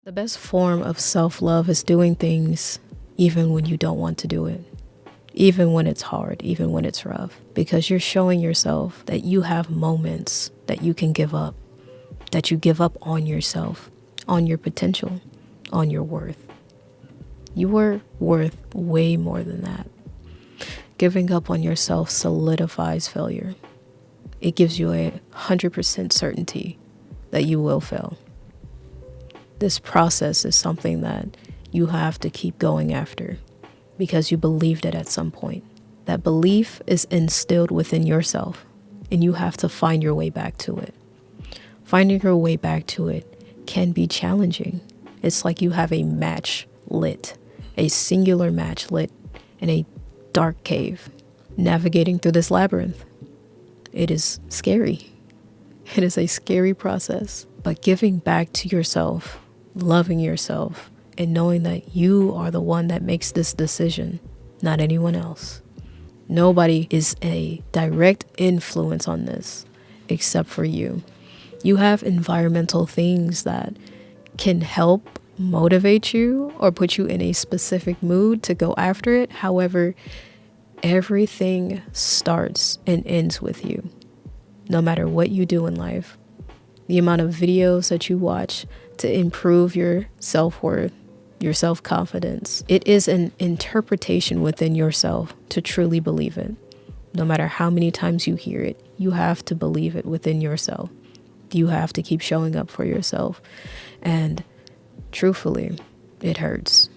The best form of self-love is doing things even when you don't want to do it, even when it's hard, even when it's rough, because you're showing yourself that you have moments that you can give up, that you give up on yourself, on your potential, on your worth. You are worth way more than that. Giving up on yourself solidifies failure. It gives you 100% certainty that you will fail. This process is something that you have to keep going after because you believed it at some point. That belief is instilled within yourself, and you have to find your way back to it. Finding your way back to it can be challenging. It's like you have a match lit, a singular match lit in a dark cave, navigating through this labyrinth. It is scary. It is a scary process, but giving back to yourself, loving yourself, and knowing that you are the one that makes this decision, not anyone else. Nobody is a direct influence on this except for you. You have environmental things that can help motivate you or put you in a specific mood to go after it. However, everything starts and ends with you, no matter what you do in life. The amount of videos that you watch to improve your self-worth, your self-confidence. It is an interpretation within yourself to truly believe it. No matter how many times you hear it, you have to believe it within yourself. You have to keep showing up for yourself. And truthfully, it hurts.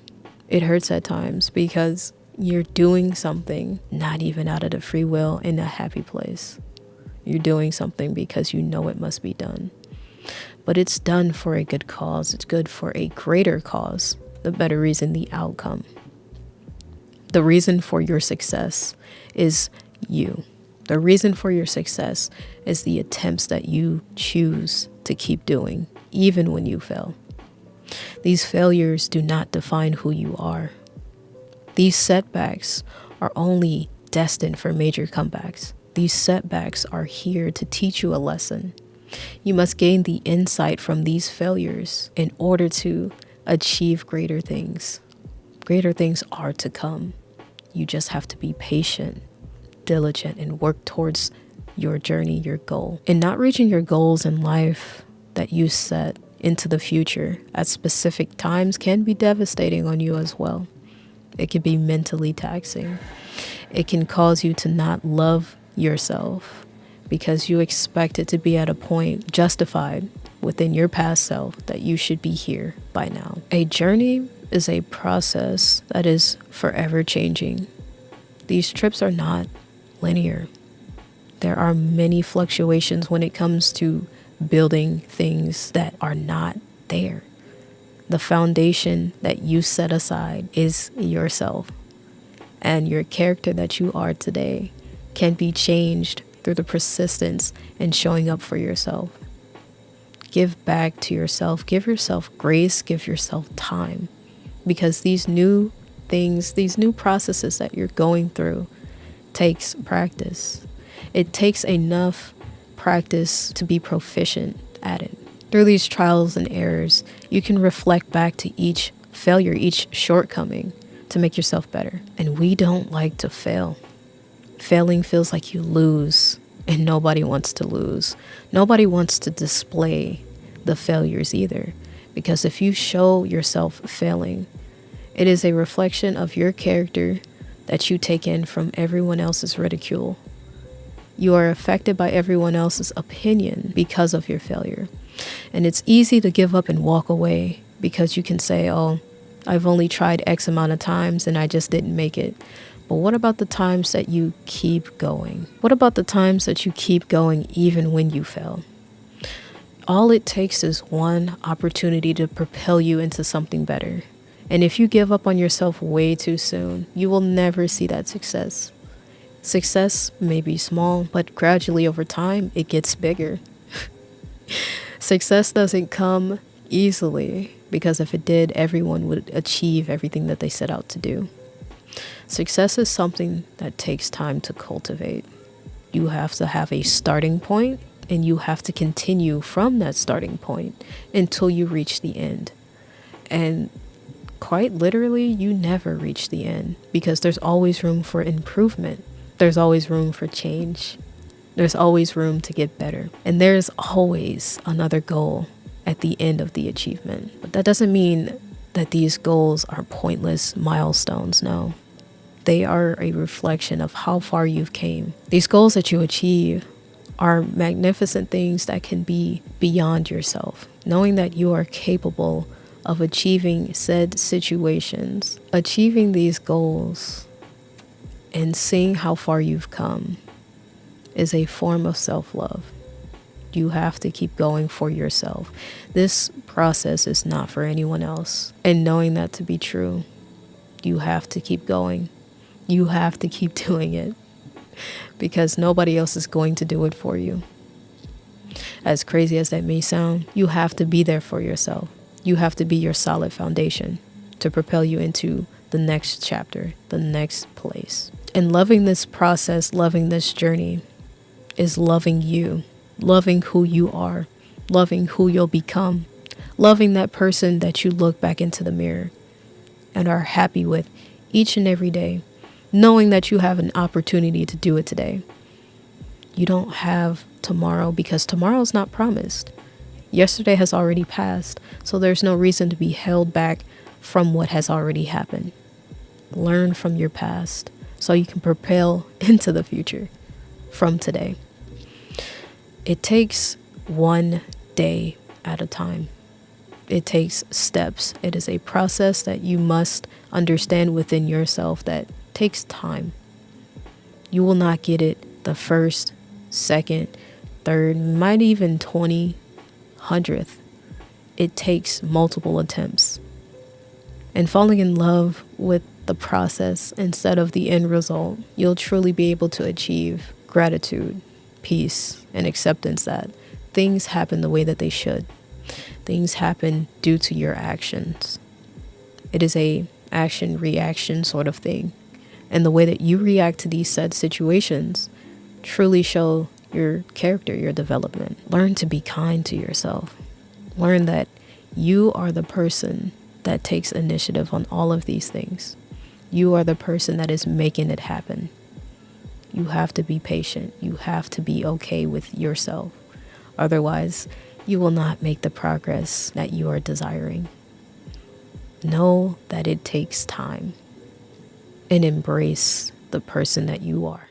It hurts at times because you're doing something not even out of the free will in a happy place. You're doing something because you know it must be done. But it's done for a good cause. It's good for a greater cause. The better reason, the outcome. The reason for your success is you. The reason for your success is the attempts that you choose to keep doing, even when you fail. These failures do not define who you are. These setbacks are only destined for major comebacks. These setbacks are here to teach you a lesson. You must gain the insight from these failures in order to achieve greater things. Greater things are to come. You just have to be patient, diligent, and work towards your journey, your goal. And not reaching your goals in life that you set into the future at specific times can be devastating on you as well. It can be mentally taxing. It can cause you to not love yourself because you expect it to be at a point justified within your past self that you should be here by now. A journey is a process that is forever changing. These trips are not linear. There are many fluctuations when it comes to building things that are not there. The foundation that you set aside is yourself, and your character that you are today can be changed through the persistence and showing up for yourself. Give back to yourself. Give yourself grace. Give yourself time. Because these new things, these new processes that you're going through takes practice. It takes enough practice to be proficient at it. Through these trials and errors, you can reflect back to each failure, each shortcoming to make yourself better. And we don't like to fail. Failing feels like you lose, and nobody wants to lose. Nobody wants to display the failures either, because if you show yourself failing, it is a reflection of your character that you take in from everyone else's ridicule. You are affected by everyone else's opinion because of your failure. And it's easy to give up and walk away because you can say, oh, I've only tried X amount of times and I just didn't make it. But what about the times that you keep going? What about the times that you keep going even when you fail? All it takes is one opportunity to propel you into something better. And if you give up on yourself way too soon, you will never see that success. Success may be small, but gradually over time, it gets bigger. Success doesn't come easily because if it did, everyone would achieve everything that they set out to do. Success is something that takes time to cultivate. You have to have a starting point, and you have to continue from that starting point until you reach the end. And quite literally, you never reach the end because there's always room for improvement. There's always room for change. There's always room to get better. And there's always another goal at the end of the achievement. But that doesn't mean that these goals are pointless milestones, no. They are a reflection of how far you've came. These goals that you achieve are magnificent things that can be beyond yourself. Knowing that you are capable of achieving said situations, achieving these goals, and seeing how far you've come is a form of self-love. You have to keep going for yourself. This process is not for anyone else. And knowing that to be true, you have to keep going. You have to keep doing it because nobody else is going to do it for you. As crazy as that may sound, you have to be there for yourself. You have to be your solid foundation to propel you into the next chapter, the next place. And loving this process, loving this journey is loving you, loving who you are, loving who you'll become, loving that person that you look back into the mirror and are happy with each and every day, knowing that you have an opportunity to do it today. You don't have tomorrow because tomorrow's not promised. Yesterday has already passed, so there's no reason to be held back from what has already happened. Learn from your past so you can propel into the future from today. It takes one day at a time. It takes steps. It is a process that you must understand within yourself that takes time. You will not get it the first, second, third, might even 20, 100th. It takes multiple attempts. And falling in love with the process instead of the end result, you'll truly be able to achieve gratitude, peace, and acceptance that things happen the way that they should. Things happen due to your actions. It is a action-reaction sort of thing. And the way that you react to these said situations truly show your character, your development. Learn to be kind to yourself. Learn that you are the person that takes initiative on all of these things. You are the person that is making it happen. You have to be patient. You have to be okay with yourself. Otherwise, you will not make the progress that you are desiring. Know that it takes time and embrace the person that you are.